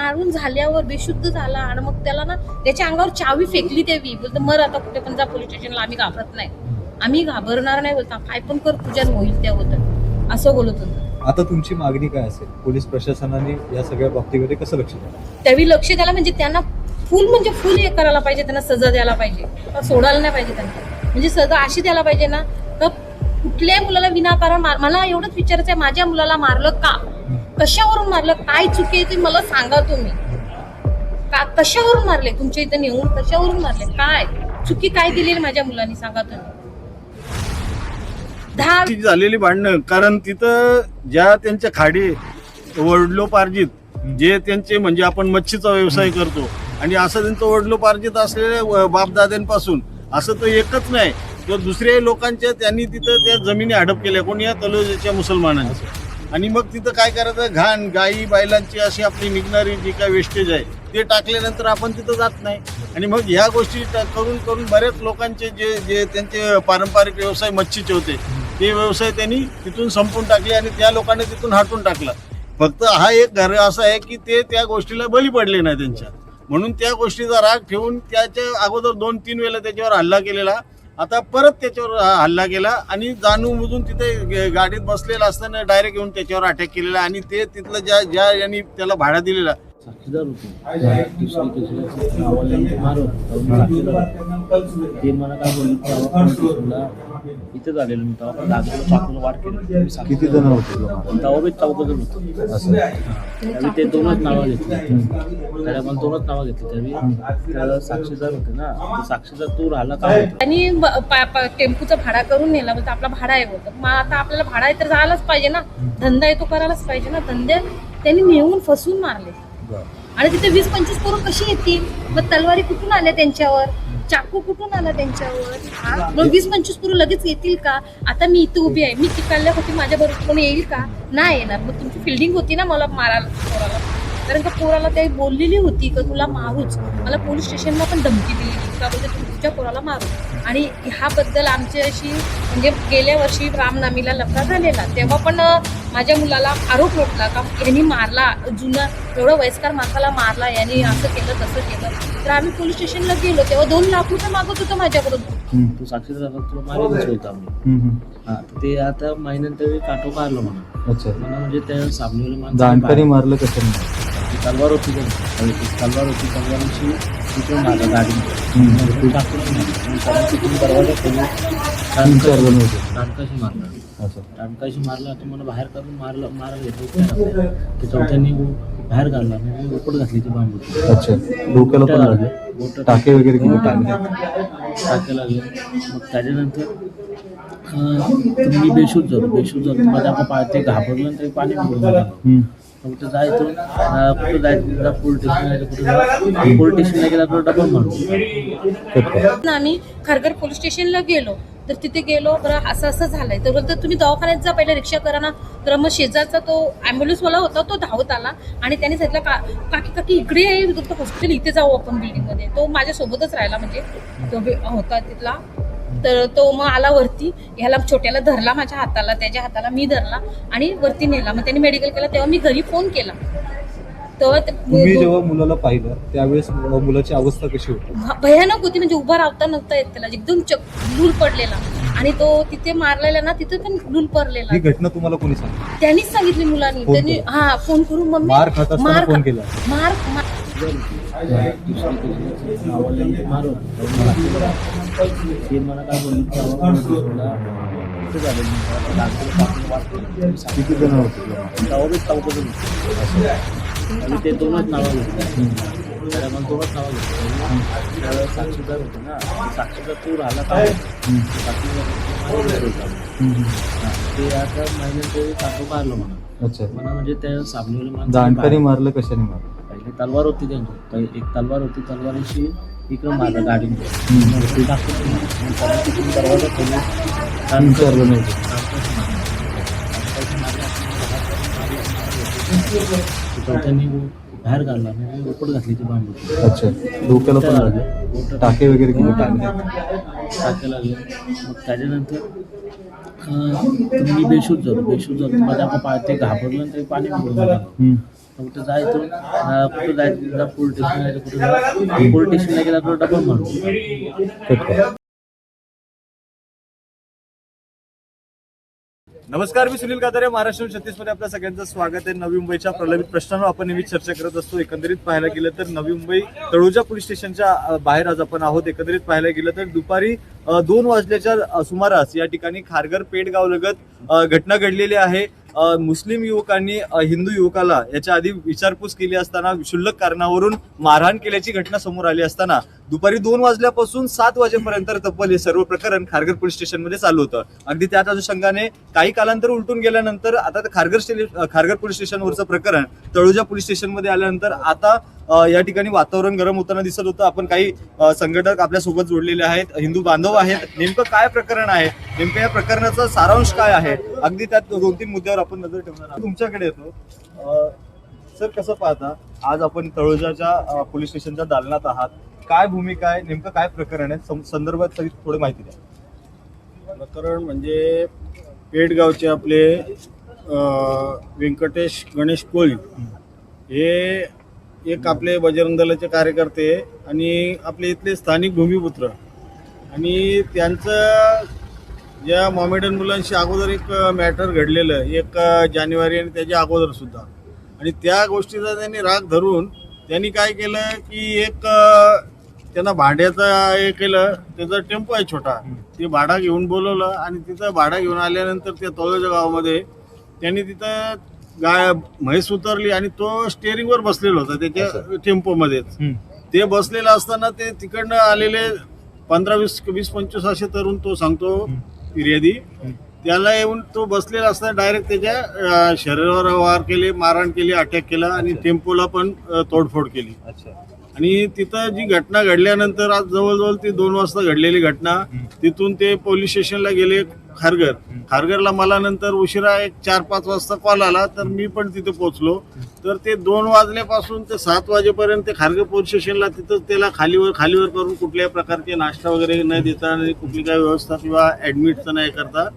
मारून झाल्यावर बेशुद्ध झाला आणि मग त्याला ना त्याच्या अंगावर चावी फेकली देवी. बोलतो मर आता कुठे पण जा पोलीस स्टेशनला, आम्ही घाबरत नाही, आम्ही घाबरणार नाही, बोलता काय पण कर तुझ्यात होईल त्या होतं, असं बोलत होतं. आता तुमची मागणी काय असेल? पोलीस प्रशासनाने या सगळ्या बाबतीमध्ये कसं लक्ष द्यावं? त्यावेळी लक्ष द्यायला म्हणजे त्यांना फुल हे करायला पाहिजे, त्यांना सजा द्यायला पाहिजे, सोडायला नाही पाहिजे त्यांना. म्हणजे सजा अशी द्यायला पाहिजे ना तर कुठल्याही मुलाला विनाकारण मला एवढंच विचारायचं आहे, माझ्या मुलाला मारलं का, कशावरून मारलं, काय चुकी आहे ते मला सांगा तुम्ही. का कशावरून मारले, तुमच्या इथं नेऊन कशावरून मारले, काय चुकी काय केली माझ्या मुलांनी सांगा तुम्ही. झालेली भांडणं, कारण तिथं ज्या त्यांच्या खाडी वडिलोपार्जित जे त्यांचे म्हणजे आपण मच्छीचा व्यवसाय करतो आणि असं त्यांचं वडिलोपार्जित असलेल्या बापदाद्यांपासून असं तर एकच नाही, तर दुसऱ्या लोकांच्या त्यांनी तिथं त्या जमिनी हडप केल्या, कोणी या तलोजाच्या मुसलमानांच्या. आणि मग तिथं काय करायचं, घाण गाई बैलांची अशी आपली निघणारी जी काय वेस्टेज आहे ते टाकल्यानंतर आपण तिथं जात नाही. आणि मग ह्या गोष्टी करून करून बऱ्याच लोकांचे जे त्यांचे पारंपरिक व्यवसाय मच्छीचे होते ते व्यवसाय त्यांनी तिथून संपून टाकले आणि त्या लोकांनी तिथून हटून टाकला. फक्त हा एक घर असा आहे की ते त्या गोष्टीला बळी पडले नाही त्यांच्या, म्हणून त्या गोष्टीचा राग ठेवून त्याच्या अगोदर 2-3 वेळेला त्याच्यावर हल्ला केलेला, आता परत त्याच्यावर हल्ला केला आणि जाणून तिथे गाडीत बसलेला असताना डायरेक्ट येऊन त्याच्यावर अटॅक केलेला. आणि ते तिथलं ज्या यांनी त्याला भाडा दिलेला साक्षीदार होते, दुसरी नावाला मारत ते मला काय बोलले, इथे झालेलं मी तेव्हा लागलेलं चाकूला वाट केली. किती जण होते? तेव्हा बी 14 जण होतो. त्यावेळी ते 2च नावं घेतली, त्याला मला 2च नावं घेतली. त्यावेळी त्याला साक्षीदार होते ना, साक्षीदार तू राहिला का. आणि टेम्पूचा भाडा करून नेला, म्हणजे आपला भाडा आहे बोलतो. मग आता आपल्याला भाडा आहे तर जायलाच पाहिजे ना, धंदा आहे तो करायलाच पाहिजे ना. धंदे त्यांनी नेऊन फसवून मारले आणि तिथे 20-25 पोरं कशी येतील, मग तलवारी कुठून आल्या त्यांच्यावर, चाकू कुठून आला त्यांच्यावर, मग 20-25 पोरं लगेच येतील का. आता मी इथं उभी आहे, मी तिकडल्या होती, माझ्या बरोबर कोणी येईल का, नाही येणार. मग तुमची फिल्डिंग होती ना मला मारायला पोराला, कारण का पोराला ते बोललेली होती का तुला मारूच. मला पोलीस स्टेशनला पण धमकी दिली का, म्हणजे तुमच्या पोराला मारू. आणि ह्याबद्दल आमच्याशी म्हणजे गेल्या वर्षी रामनवमीला लफडा झालेला, तेव्हा पण माझ्या मुलाला आरोप होतला का यांनी मारला, जुना एवढा वयस्कर माणसाला मारला, यांनी असं केलं तसं केलं. तर आम्ही पोलीस स्टेशनला गेलो तेव्हा 2 लाख रुपये मागत होतं माझ्याकडून. तू साक्षीदार तुला मारेलच होता आम्ही. हा, ते आता महिन्यानंतर काटो काढलं म्हणा. अच्छा, म्हणजे त्या सामनेला जाणकारी मारलं कसं? तलवार होती, तलवारीची तिथून मारलं गाडी टाकून तिथून दरवाजा खोलून टाणकाशी मारला. आता मला बाहेर काढून मारायला घेतलं. त्याच्यावर त्यांनी बाहेर काढला, उपट घातली ती बांबू. अच्छा, डोक्याला पण लागले, टाके वगैरे किती टाके लागले. मग त्याच्यानंतर मी बेशूद झालो. माझ्या पाय घाबरलं आणि ते पाणी पिऊन कुठं जायचं पोलीस स्टेशनला गेला तर डबल मारून. आम्ही खारघर पोलीस स्टेशनला गेलो तर तिथे गेलो, बरं असं झालंय तर बोलतो तुम्ही दवाखान्यात जा, पहिला रिक्षा करा ना. तर मग शेजारचा तो ॲम्ब्युलन्सवाला होता, तो धावत आला आणि त्याने सांगितलं काकी इकडे आहे हॉस्पिटल, इथे जाऊ आपण बिल्डिंगमध्ये. तो माझ्यासोबतच राहिला, म्हणजे तो होता तिथला. तर तो मग आला वरती, ह्याला छोट्याला धरला माझ्या हाताला, त्याच्या हाताला मी धरला आणि वरती नेला. मग त्यांनी मेडिकल केला, तेव्हा मी घरी फोन केला. तेव्हा तुम्ही जेव्हा मुलाला पाहिलं त्यावेळेस मुलाची अवस्था कशी होती? भयानक होती, म्हणजे उभा राहता नव्हता येत त्याला, एकदम लूल पडलेला. आणि तो तिथे मारलेला ना, तिथे पण लूल पडलेला. ही घटना तुम्हाला कोणी सांगितली? त्यांनीच सांगितली मुलांनी. त्यांनी फोन करून मम्मी मार खात असताना फोन केला. नावाला मारून ते मला काय बोलले, इथे झालेलं किती जण होते? तेव्हा बी 14 जण होते. आणि ते 2च नावं घेतली, त्याला मला 2च नावं घेतली. त्यावेळेस साक्षीदार होते ना, साक्षीदार तू राहिला का. ते आता महिन्यानंतर काटो काढलं म्हणा. अच्छा, म्हणजे त्या सामनेला जाणकारी मारलं कशाने मारलं? पहिले तलवार होती त्यांची, एक तलवार होती, तलवारीशी इकडं मारलं गाडीने टाकून तिथून दरवाजा खोलून त्यांनी बाहेर काढला, उपट घातली ती बांबू. अच्छा, डोक्याला पण लागले, टाके वगैरे किती टाके लागले. मग त्याच्यानंतर मी बेशूद झालो. माझ्या पाय घाबरलं आणि ते पाणी पिऊन कुठं जायचं पोलीस स्टेशन पोलीस स्टेशनला गेला तर डबल म्हणतो. नमस्कार, मी सुनील कातारे. महाराष्ट्र 36 मध्ये आपल्या सगळ्यांचं स्वागत आहे. नवी मुंबईच्या प्रलंबित प्रश्नांवर आपण नेहमी चर्चा करत असतो. एकंदरीत पाहायला गेलं तर नवी मुंबई तळोजा पोलीस स्टेशनच्या बाहेर आज आपण आहोत. एकंदरीत पाहायला गेलं तर दुपारी 2 वाजल्याच्या सुमारास या ठिकाणी खारघर पेठगाव लगत घटना घडलेली आहे. मुस्लिम युवकांनी हिंदू युवकाला याच्या आधी विचारपूस केली असताना क्षुल्लक कारणावरून मारहाण केल्याची घटना समोर आली असताना दुपारी 2 वाजल्यापासून 7 वाजेपर्यंत तब्बल हे सर्व प्रकरण खारघर पोलीस स्टेशनमध्ये चालू होतं. अगदी त्याच अनुषंगाने काही कालांतर उलटून गेल्यानंतर आता खारघर पोलीस स्टेशनवरचं प्रकरण तळोजा पोलीस स्टेशनमध्ये आल्यानंतर आता या ठिकाणी वातावरण गरम होताना दिसत होतं. आपण काही संघटक आपल्या सोबत जोडलेले आहेत, हिंदू बांधव आहेत. नेमकं काय प्रकरण आहे, नेमकं या प्रकरणाचा सारांश काय आहे, अगदी त्यात 2-3 मुद्द्यावर आपण नजर ठेवणार आहोत. तुमच्याकडे येतो सर, कसं पाहता आज आपण तळोजाच्या पोलीस स्टेशनच्या दालनात आहात. काय भूमिका आहे, नेमकं काय प्रकरण आहे, संदर्भात थोडी माहिती द्या. प्रकरण म्हणजे पेठगावचे आपले व्यंकटेश गणेश कोळी हे एक आपले बजरंग दलाचे कार्यकर्ते आणि आपले इथले स्थानिक भूमिपुत्र, आणि त्यांचं या मॉमेडन मुलांशी अगोदर एक मॅटर घडलेलं 1 जानेवारी आणि त्याच्या अगोदर सुद्धा, आणि त्या गोष्टीचा त्यांनी राग धरून त्यांनी काय केलं की एक त्यांना भाड्याचं हे केलं. त्याचा टेम्पो आहे छोटा, ते भाडा घेऊन बोलवलं आणि तिथं भाडा घेऊन आल्यानंतर त्या तळोजा गावामध्ये त्यांनी तिथं म्हैस उतरली आणि तो स्टेअरिंगवर बसलेला होता त्याच्या टेम्पोमध्येच. ते बसलेलं असताना ते तिकडनं आलेले 15-20-25 असे तरुण, तो सांगतो फिर्यादी, त्याला येऊन तो बसलेला असताना डायरेक्ट त्याच्या शरीरावर वार केले, मारहाण केली, अटॅक केला आणि टेम्पोला पण तोडफोड केली. आणि तिथं जी घटना घडल्यानंतर आज जवळजवळ ती 2 वाजता घडलेली घटना, तिथून ते पोलीस स्टेशनला गेले खारघरला. मला नंतर उशिरा एक 4-5 वाजता कॉल आला, तर मी पण तिथे पोहोचलो. तर ते 2 वाजल्यापासून ते 7 वाजेपर्यंत ते खारघर पोलीस स्टेशनला तिथं त्याला खालीवर करून कुठल्याही प्रकारचे नाश्ता वगैरे न देता आणि कुठली काही व्यवस्था किंवा ऍडमिटचं नाही करता,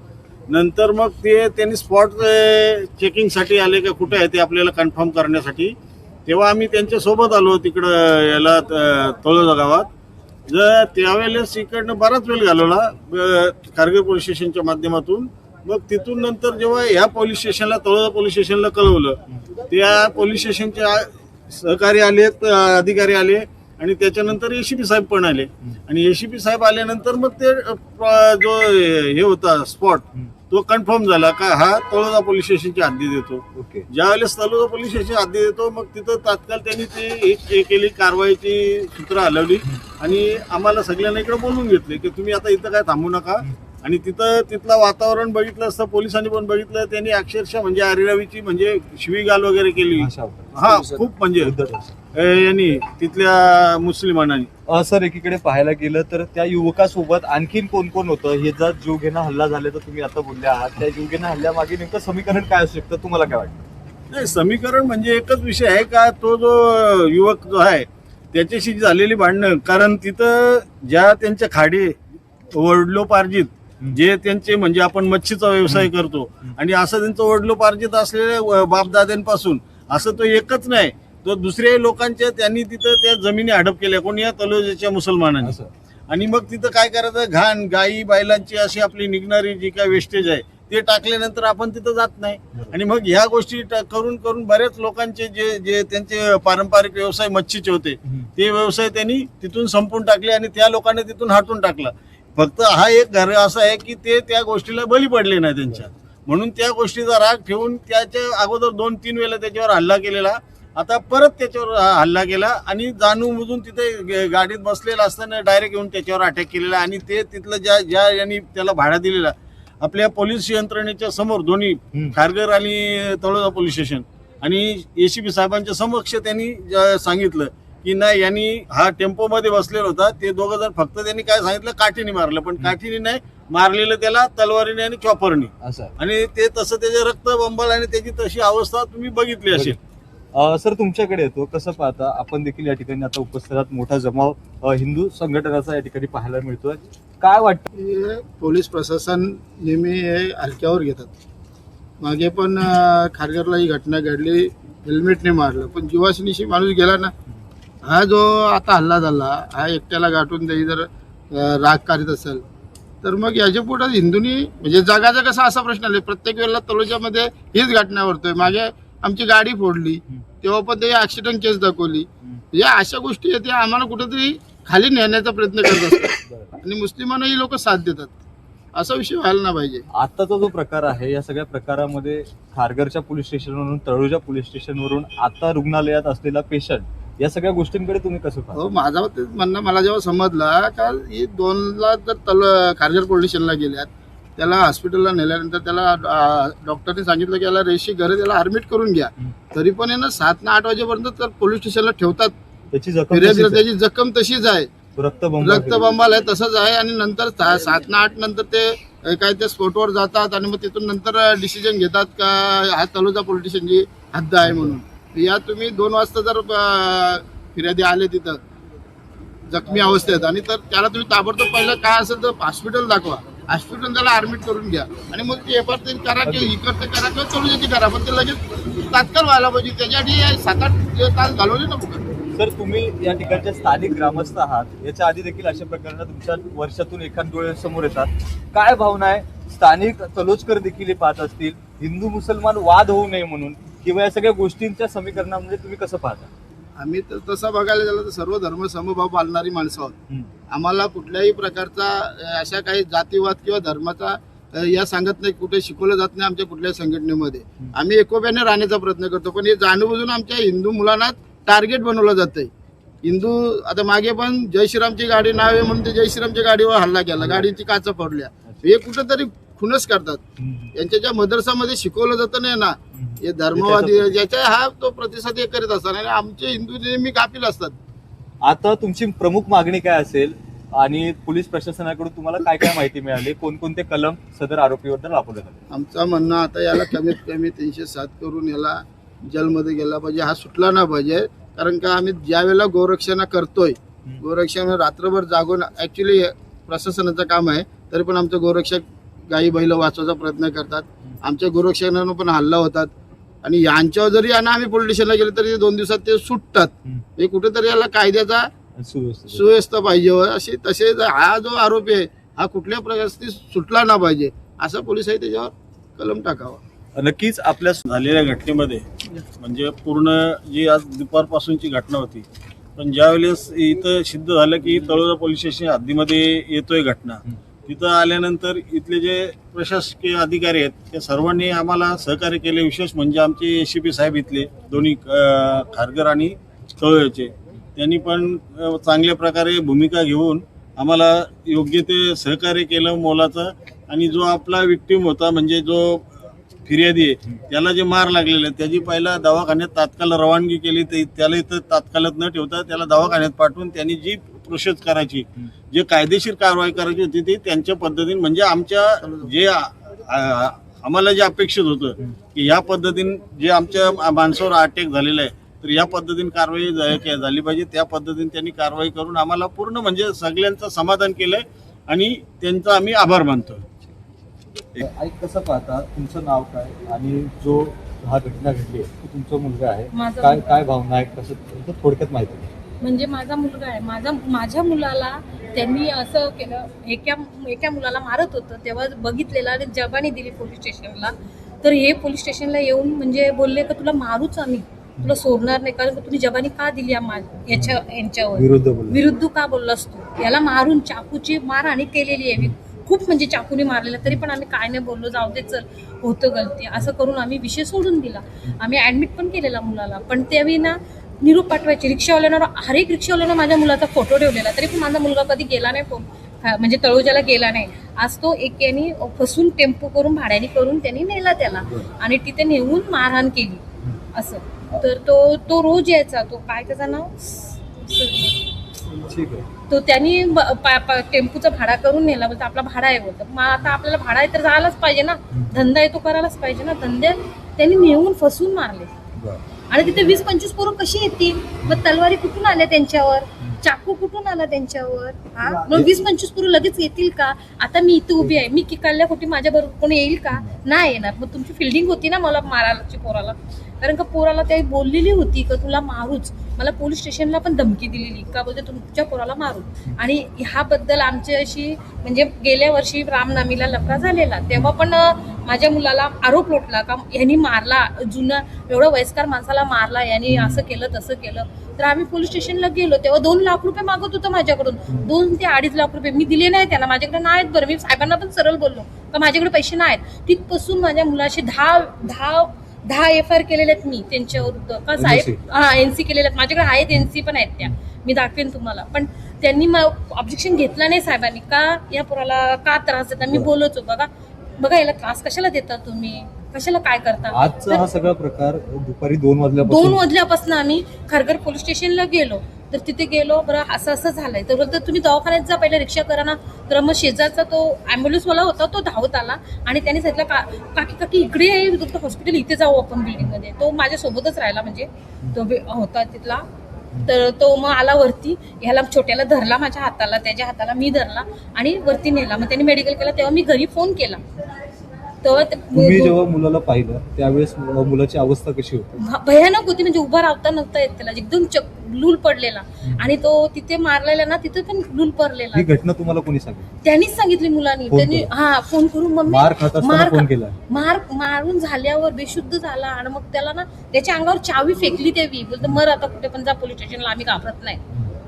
नंतर मग त्यांनी स्पॉट चेकिंगसाठी आले का कुठे आहे ते आपल्याला कन्फर्म करण्यासाठी. तेव्हा आम्ही त्यांच्यासोबत आलो तिकडं याला तळोजा गावात. त्यावेळेस इकडनं बराच वेळ घालवला खारघर पोलीस स्टेशनच्या माध्यमातून. मग तिथून नंतर जेव्हा ह्या पोलीस स्टेशनला तळोजा पोलीस स्टेशनला कळवलं, त्या पोलीस स्टेशनचे सहकारी आले, अधिकारी आले आणि त्याच्यानंतर एसीपी साहेब पण आले. आणि एसीपी साहेब आल्यानंतर मग ते जो हे होता स्पॉट तो कन्फर्म झाला का हा तळोजा पोलीस स्टेशनची हद्दीत येतो. ज्यावेळेस तळोजा पोलीस स्टेशन हद्दीत येतो मग तिथं तात्काळ त्यांनी ते केली, कारवाईची सूत्र हलवली आणि आम्हाला सगळ्यांना इकडे बोलून घेतले की तुम्ही आता इथं काय थांबू नका. आणि तिथलं वातावरण बघितलं असतं, पोलिसांनी पण बघितलं, त्यांनी अक्षरशः म्हणजे आरिरावीची म्हणजे शिवीगाळ वगैरे केली. हा, खूप म्हणजे यांनी तिथल्या मुस्लिमांनी. सर, एकीकडे पाहायला गेलं तर त्या युवकासोबत आणखीन कोण कोण होतं? हे जर जीवघेणा हल्ला झाला तर तुम्ही आता बोलले आहात, त्या जीवघेणा हल्ल्यामागे नेमकं समीकरण काय असू शकतं, तुम्हाला काय वाटतं? नाही, समीकरण म्हणजे एकच विषय आहे का तो जो युवक जो आहे त्याच्याशी झालेली भांडणं. कारण तिथं ज्या त्यांच्या खाडी वडिलोपार्जित जे त्यांचे म्हणजे आपण मच्छीचा व्यवसाय करतो आणि असं त्यांचं वडिलोपार्जित असलेल्या बापदाद्यांपासून असं तो एकच नाही, तो दुसऱ्या लोकांच्या त्यांनी तिथं त्या जमिनी हडप केल्या, कोणी या तळोजाच्या मुसलमानांनी. आणि मग तिथं काय करायचं, घाण गाई बैलांची अशी आपली निघणारी जी काय वेस्टेज आहे ते टाकल्यानंतर आपण तिथं जात नाही. आणि मग ह्या गोष्टी करून बऱ्याच लोकांचे जे त्यांचे पारंपरिक व्यवसाय मच्छीचे होते ते व्यवसाय त्यांनी तिथून संपून टाकले आणि त्या लोकांनी तिथून हटून टाकला. फक्त हा एक घर असा आहे की ते त्या गोष्टीला बळी पडले नाही त्यांच्या, म्हणून त्या गोष्टीचा राग ठेवून त्याच्या अगोदर 2-3 वेळेला त्याच्यावर हल्ला केलेला, आता परत त्याच्यावर हल्ला केला आणि जाणून तिथे गाडीत बसलेला असताना डायरेक्ट येऊन त्याच्यावर अटॅक केलेला. आणि ते तिथलं ज्या यांनी त्याला भाडा दिलेला आपल्या पोलीस यंत्रणेच्या समोर दोन्ही खारघर आणि तळोजा पोलीस स्टेशन आणि एसीपी साहेबांच्या समक्ष त्यांनी सांगितलं की नाही, यांनी हा टेम्पोमध्ये बसलेला होता, ते दोघं जण फक्त त्यांनी काय सांगितलं काठीने मारलं, पण काठीने नाही मारलेलं त्याला तलवारीने आणि चॉपरने. आणि ते तसं त्याचे रक्त बंबाळ आणि त्याची तशी अवस्था तुम्ही बघितली असेल. सर, तुमच्याकडे येतो, कसं पाहता आपण देखील या ठिकाणी आता उपस्थित मोठा जमाव हिंदू संघटनाचा या ठिकाणी पाहायला मिळतोय, काय वाटतं? पोलीस प्रशासन नेहमी हे हलक्यावर घेतात. मागे पण खारघरला ही घटना घडली, हेल्मेटने मारलं, पण जीवाशनीशी माणूस गेला ना. हा जो आता हल्ला झाला, हा एकट्याला गाठून त्याची जर राग काढत असेल तर मग याच्या पुढे हिंदूंनी म्हणजे जगाचा कसा असा प्रश्न आले. प्रत्येक वेळेला तळोजामध्ये हीच घटना घडतोय. मागे आमची गाडी फोडली तेव्हा पण ते ऍक्सिडेंट केस दाखवली. या अशा गोष्टी आहेत, आम्हाला कुठेतरी खाली नेण्याचा प्रयत्न करत असतात आणि मुस्लिमांना ही लोक साथ देतात. असा विषय व्हायला नाही पाहिजे. आताचा जो प्रकार आहे या सगळ्या प्रकारामध्ये खारघरच्या पोलीस स्टेशनवरून तळोजा पोलीस स्टेशनवरून आता रुग्णालयात असलेला पेशंट या सगळ्या गोष्टींकडे तुम्ही कसं पाहता? हो, माझा तेच म्हणणं, मला जेव्हा समजला का ही 2ला जर खारघर पोलीस स्टेशनला गेल्यात, त्याला हॉस्पिटलला नेल्यानंतर त्याला डॉक्टरने सांगितलं की याला रेशी गरज, त्याला ऍडमिट करून घ्या. तरी पण आहे ना 7 ते 8 वाजेपर्यंत तर पोलीस स्टेशनला ठेवतात. त्याची जखम फिर्यादीला त्याची जखम तशीच आहे, रक्तबंब रक्तबंबाल आहे, तसंच आहे. आणि नंतर 7 ते 8 नंतर ते काय त्या स्पॉटवर जातात आणि मग तिथून नंतर डिसिजन घेतात का हा तळोजा पोलीस स्टेशनची हद्द आहे म्हणून. या तुम्ही 2 वाजता जर फिर्यादी आले तिथं जखमी अवस्थेत आणि तर त्याला तुम्ही ताबडतोब पहिलं काय असेल तर हॉस्पिटल दाखवा, हॉस्पिटल त्याला ऍडमिट करून घ्या आणि मग ती एफआरसी करा किंवा इकडते करा किंवा तळोजाची करा, पण ते लगेच तात्काळ व्हायला पाहिजे. त्याच्यासाठी 7-8 तास घालवले ना कुठं. सर, तुम्ही या ठिकाणचे स्थानिक ग्रामस्थ आहात. याच्या आधी देखील अशा प्रकरणं तुमच्या वर्षातून एखाद डोळे समोर येतात. काय भावना आहे? स्थानिक तलोजकर देखील हे पाहत असतील, हिंदू मुसलमान वाद होऊ नये म्हणून किंवा या सगळ्या गोष्टींच्या समीकरणामध्ये तुम्ही कसं पाहता? आम्ही तर तसं बघायला गेलं तर सर्व धर्म समभाव पाळणारी माणसं आहोत. आम्हाला कुठल्याही प्रकारचा अशा काही जातीवाद किंवा धर्माचा या सांगत नाही, कुठे शिकवलं जात नाही आमच्या कुठल्याही संघटनेमध्ये. आम्ही एकोप्याने राहण्याचा प्रयत्न करतो, पण हे जाणून आमच्या हिंदू मुलांना टार्गेट बनवलं जातंय. हिंदू आता मागे पण जय श्रीरामची गाडी नाव आहे म्हणून ते जय श्रीरामच्या गाडीवर हल्ला केला, गाडीची काचा फोडल्या. हे कुठेतरी खुनच करतात. यांच्या ज्या मदरसामध्ये शिकवलं जातं नाही ना, हे धर्मवादी ज्याच्या हा तो प्रतिसाद हे करीत असतात आणि आमचे हिंदू नेहमी गाफील असतात. आता तुमची प्रमुख मागणी काय असेल आणि पोलीस प्रशासनाकडून तुम्हाला काय काय माहिती मिळाली? कोणकोणते कलम सदर आरोपीबद्दल वापरले जाते? आमचं म्हणणं आता याला कमीत कमी 307 करून याला जेलमध्ये गेला पाहिजे. हा सुटला नाही पाहिजे. कारण का आम्ही ज्या वेळेला गोरक्षणा करतोय, गोरक्षण रात्रभर जागून ऍक्च्युली प्रशासनाचं काम आहे, तरी पण आमचे गोरक्षक गाई बैल वाचवायचा प्रयत्न करतात. आमच्या गोरक्षकांना पण हल्ला होतात आणि यांच्यावर जरी आम्ही पोलीस स्टेशनला गेलो तरी 2 दिवसात ते सुटतात. हे कुठेतरी याला कायद्याचा सुव्यवस्था पाहिजे अशी. तसेच हा जो आरोपी आहे हा कुठल्या प्रकारची सुटला ना पाहिजे, असा पोलिसांनी त्याच्यावर कलम टाकावा. नक्कीच आपल्या झालेल्या घटनेमध्ये म्हणजे पूर्ण जी आज दुपारपासूनची घटना होती, पण ज्यावेळेस इथं सिद्ध झालं की तळोजा पोलीस स्टेशन हद्दीमध्ये येतोय घटना, तिथं आल्यानंतर इथले जे प्रशासकीय अधिकारी आहेत त्या सर्वांनी आम्हाला सहकार्य केले. विशेष म्हणजे आमचे ACP साहेब इथले दोन्ही खारघर आणि तळोजाचे, त्यांनी पण चांगल्या प्रकारे भूमिका घेऊन आम्हाला योग्य ते सहकार्य केलं मोलाचं. आणि जो आपला विक्टीम होता म्हणजे जो फिर्यादी आहे त्याला जे मार लागलेले त्याची पहिला दवाखान्यात तात्काळ रवानगी केली. त्याला इथं तात्काळात न ठेवता त्याला दवाखान्यात पाठवून त्यांनी जी प्रोसेस करायची, जे कायदेशीर कारवाई करायची होती ती त्यांच्या पद्धतीने म्हणजे आमच्या जे आम्हाला जे अपेक्षित होतं की या पद्धतीने जे आमच्या माणसावर अटॅक झालेला आहे तर या पद्धतीने कारवाई झाली पाहिजे, त्या पद्धतीने त्यांनी कारवाई करून आम्हाला पूर्ण म्हणजे सगळ्यांचं समाधान केलंय आणि त्यांचा आम्ही आभार मानतो. ऐक कसं पाहता? तुमचं नाव काय आणि जो हा घटना घडली तो तुमचा मुलगा आहे, माझा काय मुलगा. काय भावना आहे, कसं थोडक्यात माहिती द्या. म्हणजे माझा मुलगा आहे, माझ्या मुलाला त्यांनी असं केलं, एका मुलाला मारत होतं तेव्हा बघितलेलं आणि जबानी दिली पोलीस स्टेशनला. तर हे पोलीस स्टेशनला येऊन म्हणजे बोलले का तुला मारूच आम्ही, तुला सोडणार नाही, कारण तुम्ही जबानी का दिली यांच्यावर विरुद्ध का बोललास तू? याला मारून चाकूची मारहाणी केलेली आहे, खूप म्हणजे चाकूने मारलेलं. तरी पण आम्ही काय नाही बोललो, जाऊ दे चल होतं गलती, असं करून आम्ही विषय सोडून दिला. आम्ही ऍडमिट पण केलेला मुलाला. पण त्यावेळी ना निरोप पाठवायचे रिक्षावाल्यांवर, हर एक रिक्षावाल्यानं माझ्या मुलाचा फोटो ठेवलेला, तरी पण माझा मुलगा कधी गेला नाही म्हणजे तळोजाला गेला नाही. आज तो एक यांनी फसून टेम्पो करून भाड्याने करून त्यांनी नेला त्याला आणि तिथे नेऊन मारहाण केली असं. तर तो रोज यायचा, तो काय त्याचं नाव ठीक आहे. तो त्यांनी टेम्पोचं भाडा करून नेला, बोलतो आपला भाडा आहे बोलतो. मग आता आपल्याला भाडा आहे तर जायलाच पाहिजे ना, धंदा आहे तो करायलाच पाहिजे ना. धंदे त्यांनी नेऊन फसून मारले आणि तिथे 20-25 पोरं कशी येतील? मग तलवारी कुठून आल्या त्यांच्यावर, चाकू कुठून आला त्यांच्यावर? हा, मग 20-25 पोरं लगेच येतील का? आता मी इथे उभी आहे, मी किकाल्या खोटी माझ्या बरोबर कोणी येईल का? नाही येणार. मग तुमची फिल्डिंग होती ना मला मारायची पोराला, कारण का पोराला त्याही बोललेली होती का तुला मारूच, मला पोलीस स्टेशनला पण धमकी दिलेली का बोलते तुमच्या पोराला मारू. आणि ह्याबद्दल आमची अशी म्हणजे गेल्या वर्षी रामनवमीला लफडा झालेला, तेव्हा पण माझ्या मुलाला आरोप लोटला का यांनी मारला, जुना एवढं वयस्कर माणसाला मारला, यांनी असं केलं तसं केलं. तर आम्ही पोलीस स्टेशनला गेलो, तेव्हा 2 लाख रुपये मागत होतं माझ्याकडून, 2 ते 2.5 लाख रुपये. मी दिले नाही त्यांना, माझ्याकडे नाहीत. बरं, मी साहेबांना पण सरळ बोललो का माझ्याकडे पैसे नाहीत. तिथपासून माझ्या मुलाशी 10 FIR केलेले आहेत मी त्यांच्या विरुद्ध का साहेब. हा, NC केलेले आहेत माझ्याकडे, आहेत NC पण आहेत, त्या मी दाखवेन तुम्हाला. पण त्यांनी ऑब्जेक्शन घेतला नाही साहेबांनी का या पोराला का त्रास देता. मी बोलतो बघा याला त्रास कशाला देता तुम्ही, कशाला काय करता. आजचा हा सगळा प्रकार दुपारी 2 वाजल्यापासून आम्ही खारघर पोलीस स्टेशनला गेलो. तर तिथे गेलो, बरं असं झालंय तर बोलतो तुम्ही दवाखान्यात जा, पहिला रिक्षा करा ना. तर मग शेजारचा तो ॲम्ब्युलन्सवाला होता, तो धावत आला आणि त्याने सांगितलं काकी इकडे हॉस्पिटल, इथे जाऊ आपण बिल्डिंगमध्ये. तो माझ्यासोबतच राहिला, म्हणजे तो होता तिथला. तर तो मग आला वरती, ह्याला छोट्याला धरला माझ्या हाताला, त्याच्या हाताला मी धरला आणि वरती नेला. मग त्यांनी मेडिकल केला, तेव्हा मी घरी फोन केला. तुम्ही जेव्हा मुलाला पाहिलं त्यावेळेस मुलाची अवस्था कशी होती? भयानक होती, म्हणजे उभा राहता नव्हता येत त्याला, एकदम लूल पडलेला. आणि तो तिथे मारलेला ना, तिथे पण लूल पडलेला. ही घटना तुम्हाला कोणी सांगितली? त्यांनीच सांगितली मुलांनी. त्यांनी फोन करून मम्मी मार खात असताना फोन केला. मारून झाल्यावर बेशुद्ध झाला आणि मग त्याला ना त्याच्या अंगावर चावी फेकली देवी. बोलतो मर आता कुठे पण जा पोलीस स्टेशनला, आम्ही घाबरत नाही,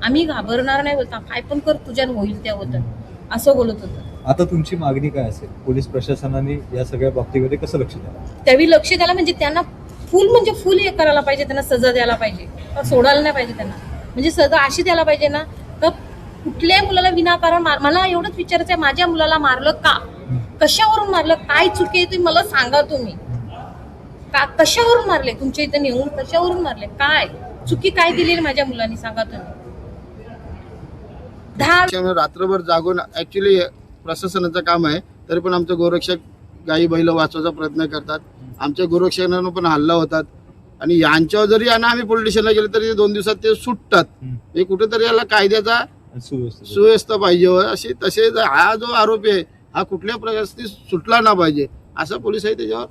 आम्ही घाबरणार नाही. बोलता काय पण कर, तुझ्या होईल त्या होतं, असं बोलत होतं. आता तुमची मागणी काय असेल? पोलीस प्रशासनाने या सगळ्या बाबतीमध्ये कसं लक्ष द्यावं? त्यावेळी लक्ष द्यायला, म्हणजे त्यांना फुल हे करायला पाहिजे, त्यांना सजा द्यायला पाहिजे, सोडायला नाही पाहिजे त्यांना. म्हणजे सजा अशी द्यायला पाहिजे ना तर कुठल्याही मुलाला विनाकारण मला एवढंच विचारायचं आहे, माझ्या मुलाला मारलं का, कशावरून मारलं, काय चुकी आहे तुम्ही मला सांगा. तुम्ही कशावरून मारले, तुमच्या इथे नेऊन कशावरून मारले, काय चुकी काय दिली माझ्या मुलांनी सांगा तुम्ही. रात्रभर जागून ऍक्च्युली प्रशासनाचं काम आहे, तरी पण आमचे गोरक्षक गाई बैल वाचवायचा प्रयत्न करतात. आमच्या गोरक्षकांना पण हल्ला होतात आणि यांच्यावर जरी आम्ही पोलीस स्टेशनला गेलो तरी 2 दिवसात ते सुटतात. हे कुठेतरी याला कायद्याचा सुव्यवस्था पाहिजे अशी. तसेच हा जो आरोपी आहे हा कुठल्या प्रकारची सुटला ना पाहिजे, असं पोलिसांनी त्याच्यावर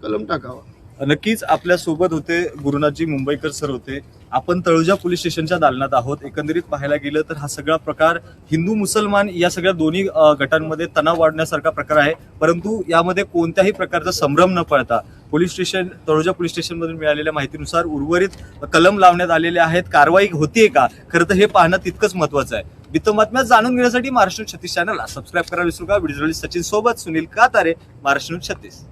कलम टाकावा. नक्कीच आपल्या सोबत होते गुरुनाथजी मुंबईकर सर होते. आपण तळोजा पोलीस स्टेशनच्या दालनात आहोत. एकंदरीत पाहायला गेलं तर हा सगळा प्रकार हिंदू मुसलमान या सगळ्या दोन्ही गटांमध्ये तणाव वाढण्यासारखा प्रकार आहे, परंतु यामध्ये कोणत्याही प्रकारचा संभ्रम न पळता तळोजा पोलीस स्टेशनमधून मिळालेल्या माहितीनुसार उर्वरित कलम लावण्यात आलेले आहेत. कारवाई होतीये का, खरं तर हे पाहणं तितकंच महत्वाचं आहे. बातम्या जाणून घेण्यासाठी महाराष्ट्र 36 चॅनलला सबस्क्राईब करायला विसरू नका. व्हिडिओ जर्नलिस्ट सचिन सोबत सुनील कातारे, महाराष्ट्र 36.